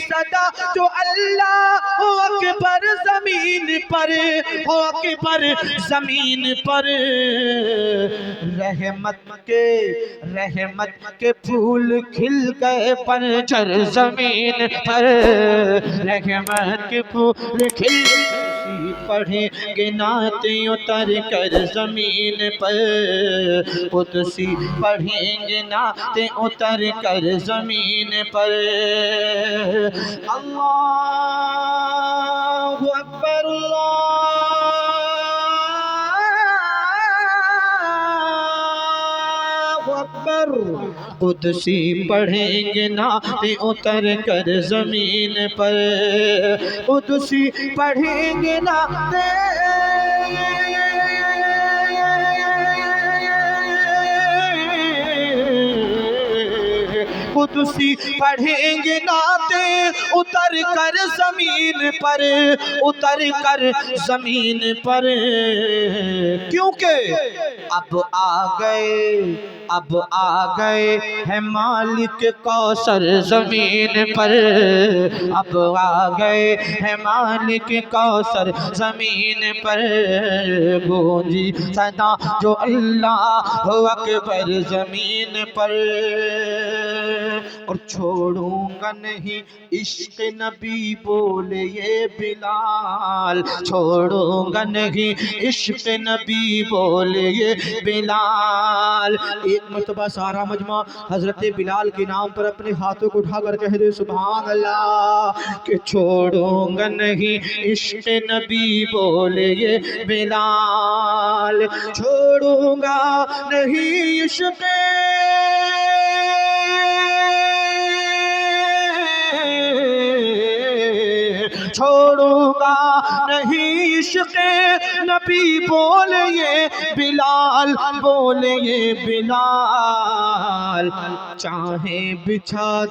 صدا جو اللہ اکبر زمین پر ہو اکبر زمین پر رحمت کے پھول کھل گئے پنجر زمین پر رحمت کے پھول کھل پڑھیں گے نعتیں اتر کر زمین پر قدسی پڑھیں گے نعتیں اتر کر زمین پر اللہ اکبر اللہ اکبر قدسی پڑھیں گے نعتیں اتر کر زمین پر قدسی پڑھیں گے نعتیں قدسی پڑھیں گے نعتیں اتر کر زمین پر اتر کر زمین پر کیونکہ اب آ گئے ہیں مالک کوثر زمین پر اب آ گئے ہیں مالک کوثر زمین پر گونجی صدا جو اللہ اکبر زمین پر اور چھوڑوں گا نہیں عشق نبی بولے یہ بلال چھوڑوں گا نہیں عشق نبی بولے یہ بلال ایک مرتبہ سارا مجمع حضرت بلال کے نام پر اپنے ہاتھوں کو اٹھا کر کہہ دے سبحان اللہ کہ چھوڑوں گا نہیں عشق نبی بولے یہ بلال چھوڑوں گا نہیں عشق چھوڑوں گا نہیں عشق نبی بولے یہ بلال بولے یہ بلال چاہے بچھا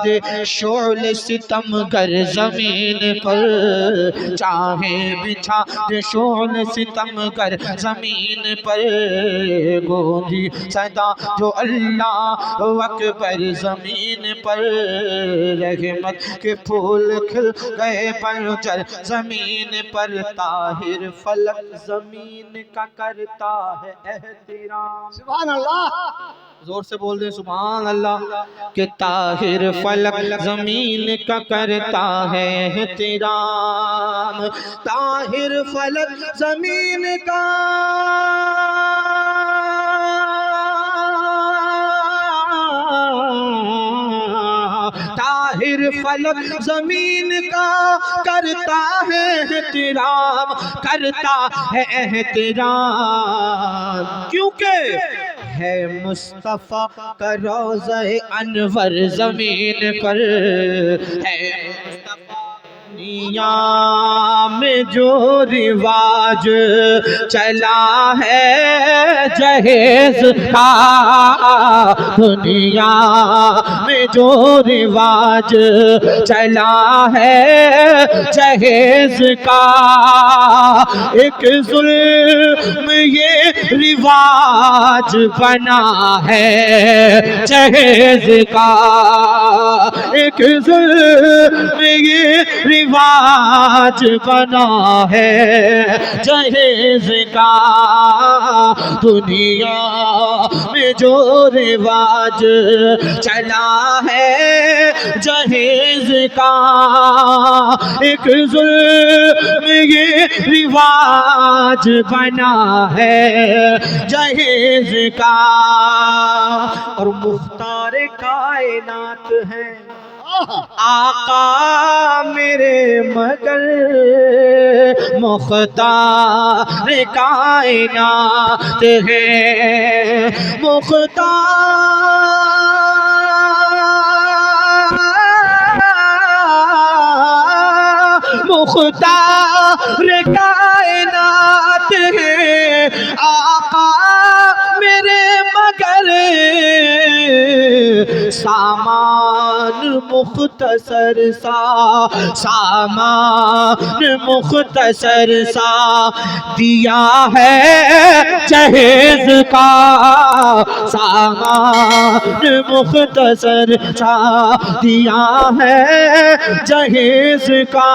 دے شعل ستم گر زمین پر چاہے بچھا دے شعل ستم گر زمین پر گونجی صدا جو اللہ اکبر زمین پر رحمت کے پھول کھل گئے پنجر زمین پر طاہر فلک زمین کا کرتا ہے احترام سبحان اللہ زور سے بول دیں سبحان اللہ کہ طاہر فلک زمین کا کرتا ہے احترام طاہر فلک زمین کا طاہر فلک زمین کا کرتا ہے احترام کرتا ہے احترام کیونکہ ہے مصطفیٰ کا روضہ انور زمین پر ہے مصطفیٰ دنیا میں جو رواج چلا ہے جہیز کا دنیا میں جو رواج چلا ہے جہیز کا ایک ظلم یہ رواج بنا ہے جہیز کا ایک ظلم یہ رواج بنا ہے جہیز کا دنیا میں جو رواج چلا ہے جہیز کا ایک ظلم یہ رواج بنا ہے جہیز کا اور مختار کائنات ہے آقا میرے مگر مختار کائنات ہے مختار کائنات ہے آقا میرے مگر سامان مختصر سا دیا ہے جہیز کا سامان مختصر سا دیا ہے جہیز کا،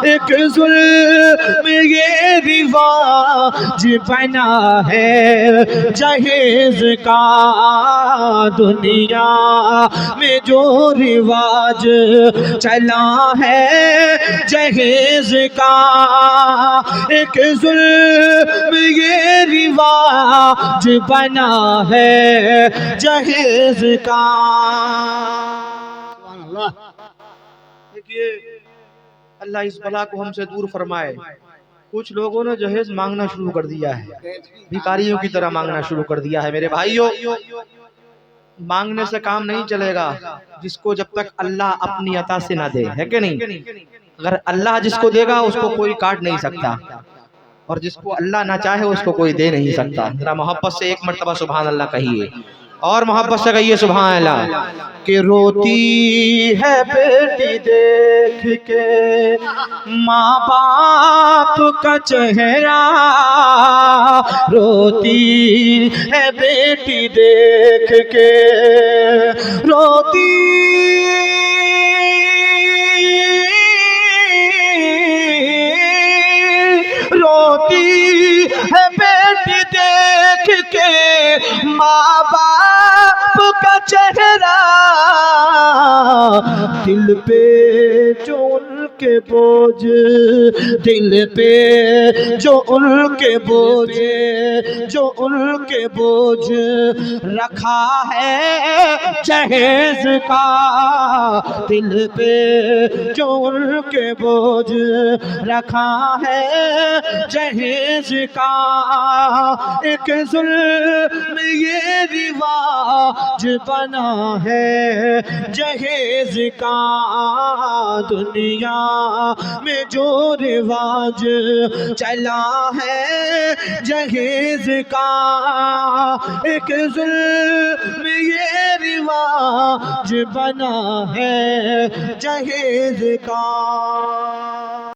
ایک ظلم یہ رواج بنا ہے جہیز کا، دنیا میں جو رواج چلا ہے جہیز کا، ایک ظلم یہ رواج بنا ہے جہیز کا۔ سبحان اللہ۔ دیکھیے اللہ اس بلا کو ہم سے دور فرمائے، کچھ لوگوں نے جہیز مانگنا شروع کر دیا ہے، بھکاریوں کی طرح مانگنا شروع کر دیا ہے۔ میرے بھائیوں، مانگنے سے کام نہیں چلے گا جس کو جب تک اللہ اپنی عطا سے نہ دے، ہے کہ نہیں؟ اگر اللہ جس کو دے گا اس کو کوئی کاٹ نہیں سکتا، اور جس کو اللہ نہ چاہے اس کو کوئی دے نہیں سکتا۔ ذرا محبت سے ایک مرتبہ سبحان اللہ کہیے، اور محبت سے کہیے سبحان اللہ۔ کہ روتی ہے بیٹی دیکھ کے ماں باپ کا چہرہ، روتی ہے بیٹی دیکھ کے، روتی ہے بیٹی دیکھ کے ماں باپ کا چہرہ، دل پہ جو ان کے بوجھ، دل پہ جو ان کے بوجھ، جو ان کے بوجھ رکھا ہے جہیز کا، دل پہ جو ان کے بوجھ رکھا ہے جہیز کا، ایک ظلم یہ رواج بنا ہے جہیز کا، دنیا میں جو رواج چلا ہے جہیز کا، ایک ظلم یہ رواج بنا ہے جہیز کا۔